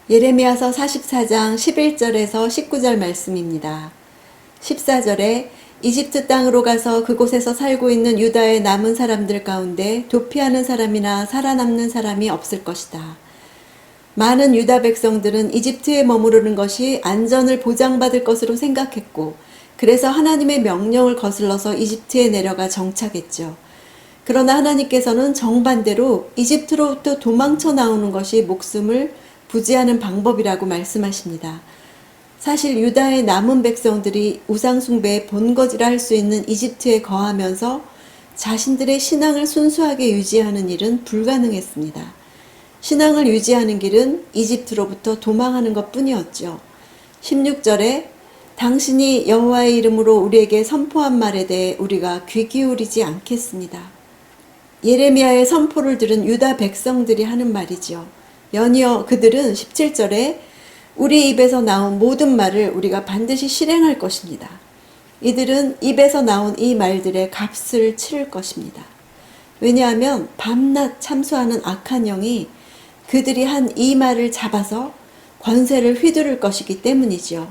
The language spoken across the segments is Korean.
예레미야서 44장 11절에서 19절 말씀입니다. 14절에 이집트 땅으로 가서 그곳에서 살고 있는 유다의 남은 사람들 가운데 도피하는 사람이나 살아남는 사람이 없을 것이다. 많은 유다 백성들은 이집트에 머무르는 것이 안전을 보장받을 것으로 생각했고, 그래서 하나님의 명령을 거슬러서 이집트에 내려가 정착했죠. 그러나 하나님께서는 정반대로 이집트로부터 도망쳐 나오는 것이 목숨을 부지하는 방법이라고 말씀하십니다. 사실 유다의 남은 백성들이 우상숭배의 본거지라 할 수 있는 이집트에 거하면서 자신들의 신앙을 순수하게 유지하는 일은 불가능했습니다. 신앙을 유지하는 길은 이집트로부터 도망하는 것 뿐이었죠. 16절에 당신이 여호와의 이름으로 우리에게 선포한 말에 대해 우리가 귀 기울이지 않겠습니다. 예레미야의 선포를 들은 유다 백성들이 하는 말이죠. 연이어 그들은 17절에 우리 입에서 나온 모든 말을 우리가 반드시 실행할 것입니다. 이들은 입에서 나온 이 말들의 값을 치를 것입니다. 왜냐하면 밤낮 참수하는 악한 영이 그들이 한 이 말을 잡아서 권세를 휘두를 것이기 때문이지요.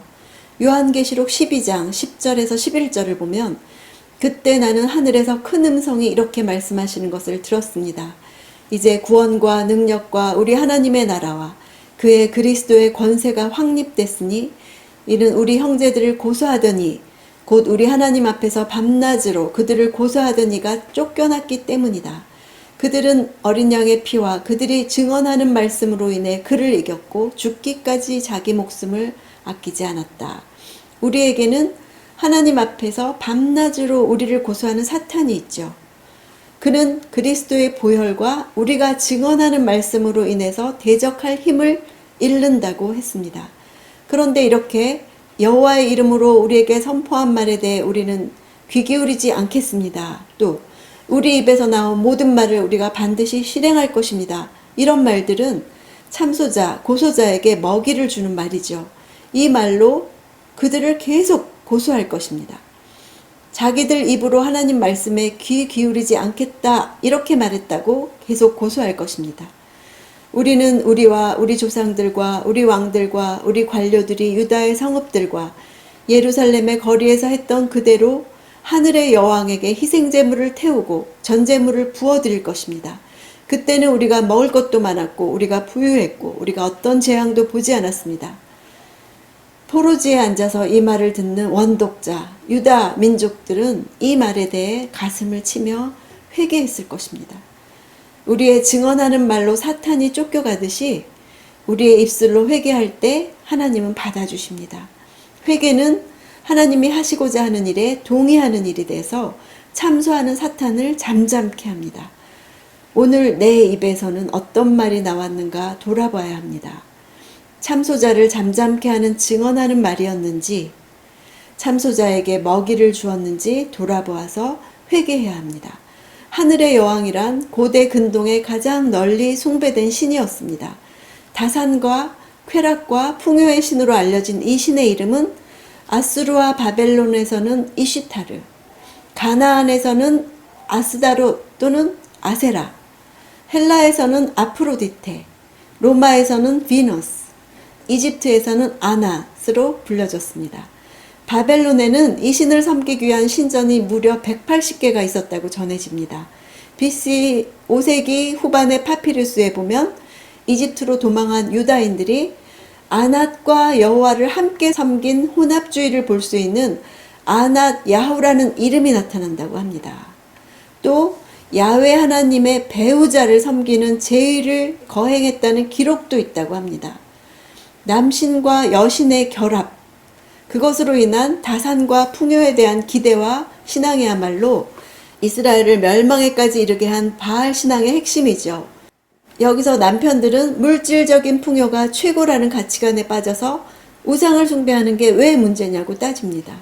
요한계시록 12장 10절에서 11절을 보면 그때 나는 하늘에서 큰 음성이 이렇게 말씀하시는 것을 들었습니다. 이제 구원과 능력과 우리 하나님의 나라와 그의 그리스도의 권세가 확립됐으니 이는 우리 형제들을 고소하더니 곧 우리 하나님 앞에서 밤낮으로 그들을 고소하던 이가 쫓겨났기 때문이다. 그들은 어린 양의 피와 그들이 증언하는 말씀으로 인해 그를 이겼고 죽기까지 자기 목숨을 아끼지 않았다. 우리에게는 하나님 앞에서 밤낮으로 우리를 고소하는 사탄이 있죠. 그는 그리스도의 보혈과 우리가 증언하는 말씀으로 인해서 대적할 힘을 잃는다고 했습니다. 그런데 이렇게 여호와의 이름으로 우리에게 선포한 말에 대해 우리는 귀 기울이지 않겠습니다. 또 우리 입에서 나온 모든 말을 우리가 반드시 실행할 것입니다. 이런 말들은 참소자, 고소자에게 먹이를 주는 말이죠. 이 말로 그들을 계속 고소할 것입니다. 자기들 입으로 하나님 말씀에 귀 기울이지 않겠다 이렇게 말했다고 계속 고소할 것입니다. 우리는 우리와 우리 조상들과 우리 왕들과 우리 관료들이 유다의 성읍들과 예루살렘의 거리에서 했던 그대로 하늘의 여왕에게 희생제물을 태우고 전제물을 부어드릴 것입니다. 그때는 우리가 먹을 것도 많았고 우리가 부유했고 우리가 어떤 재앙도 보지 않았습니다. 포로지에 앉아서 이 말을 듣는 원독자, 유다 민족들은 이 말에 대해 가슴을 치며 회개했을 것입니다. 우리의 증언하는 말로 사탄이 쫓겨가듯이 우리의 입술로 회개할 때 하나님은 받아주십니다. 회개는 하나님이 하시고자 하는 일에 동의하는 일이 돼서 참소하는 사탄을 잠잠케 합니다. 오늘 내 입에서는 어떤 말이 나왔는가 돌아봐야 합니다. 참소자를 잠잠케 하는 증언하는 말이었는지 참소자에게 먹이를 주었는지 돌아보아서 회개해야 합니다. 하늘의 여왕이란 고대 근동에 가장 널리 숭배된 신이었습니다. 다산과 쾌락과 풍요의 신으로 알려진 이 신의 이름은 아수르와 바벨론에서는 이시타르, 가나안에서는 아스다로 또는 아세라, 헬라에서는 아프로디테, 로마에서는 비너스, 이집트에서는 아낫으로 불려졌습니다. 바벨론에는 이 신을 섬기기 위한 신전이 무려 180개가 있었다고 전해집니다. BC 5세기 후반의 파피루스에 보면 이집트로 도망한 유다인들이 아낫과 여호와를 함께 섬긴 혼합주의를 볼 수 있는 아낫 야후라는 이름이 나타난다고 합니다. 또 야훼 하나님의 배우자를 섬기는 제의를 거행했다는 기록도 있다고 합니다. 남신과 여신의 결합, 그것으로 인한 다산과 풍요에 대한 기대와 신앙이야말로 이스라엘을 멸망에까지 이르게 한 바알 신앙의 핵심이죠. 여기서 남편들은 물질적인 풍요가 최고라는 가치관에 빠져서 우상을 숭배하는 게 왜 문제냐고 따집니다.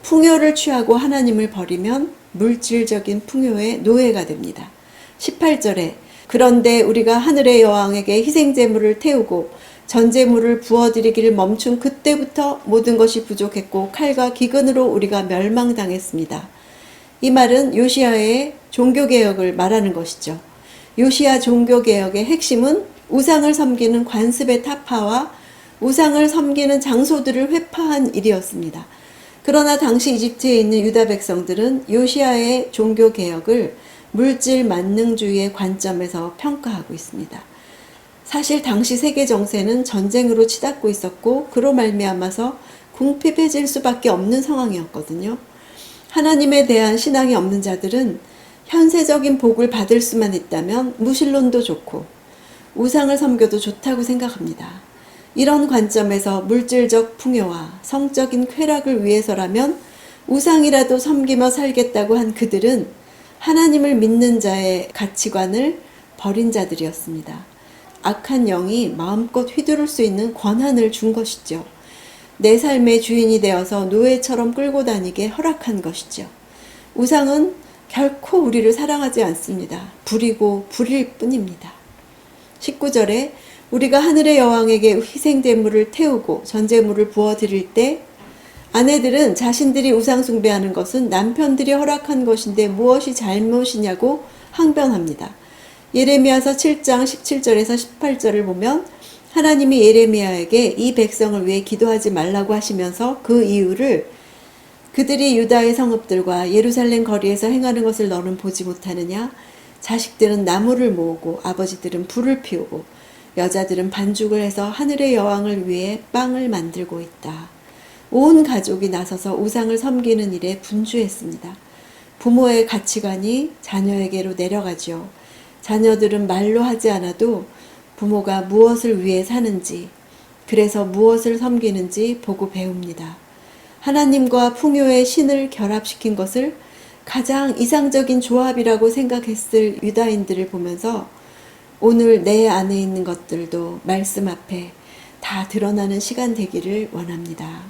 풍요를 취하고 하나님을 버리면 물질적인 풍요의 노예가 됩니다. 18절에 그런데 우리가 하늘의 여왕에게 희생제물을 태우고 전제물을 부어드리기를 멈춘 그때부터 모든 것이 부족했고 칼과 기근으로 우리가 멸망당했습니다. 이 말은 요시야의 종교개혁을 말하는 것이죠. 요시야 종교개혁의 핵심은 우상을 섬기는 관습의 타파와 우상을 섬기는 장소들을 회파한 일이었습니다. 그러나 당시 이집트에 있는 유다 백성들은 요시아의 종교 개혁을 물질 만능주의의 관점에서 평가하고 있습니다. 사실 당시 세계 정세는 전쟁으로 치닫고 있었고 그로 말미암아서 궁핍해질 수밖에 없는 상황이었거든요. 하나님에 대한 신앙이 없는 자들은 현세적인 복을 받을 수만 있다면 무신론도 좋고 우상을 섬겨도 좋다고 생각합니다. 이런 관점에서 물질적 풍요와 성적인 쾌락을 위해서라면 우상이라도 섬기며 살겠다고 한 그들은 하나님을 믿는 자의 가치관을 버린 자들이었습니다. 악한 영이 마음껏 휘두를 수 있는 권한을 준 것이죠. 내 삶의 주인이 되어서 노예처럼 끌고 다니게 허락한 것이죠. 우상은 결코 우리를 사랑하지 않습니다. 불이고 불일 뿐입니다. 19절에 우리가 하늘의 여왕에게 희생제물을 태우고 전제물을 부어드릴 때 아내들은 자신들이 우상 숭배하는 것은 남편들이 허락한 것인데 무엇이 잘못이냐고 항변합니다. 예레미야서 7장 17절에서 18절을 보면 하나님이 예레미야에게 이 백성을 위해 기도하지 말라고 하시면서 그 이유를 그들이 유다의 성읍들과 예루살렘 거리에서 행하는 것을 너는 보지 못하느냐? 자식들은 나무를 모으고 아버지들은 불을 피우고 여자들은 반죽을 해서 하늘의 여왕을 위해 빵을 만들고 있다. 온 가족이 나서서 우상을 섬기는 일에 분주했습니다. 부모의 가치관이 자녀에게로 내려가죠. 자녀들은 말로 하지 않아도 부모가 무엇을 위해 사는지, 그래서 무엇을 섬기는지 보고 배웁니다. 하나님과 풍요의 신을 결합시킨 것을 가장 이상적인 조합이라고 생각했을 유다인들을 보면서 오늘 내 안에 있는 것들도 말씀 앞에 다 드러나는 시간 되기를 원합니다.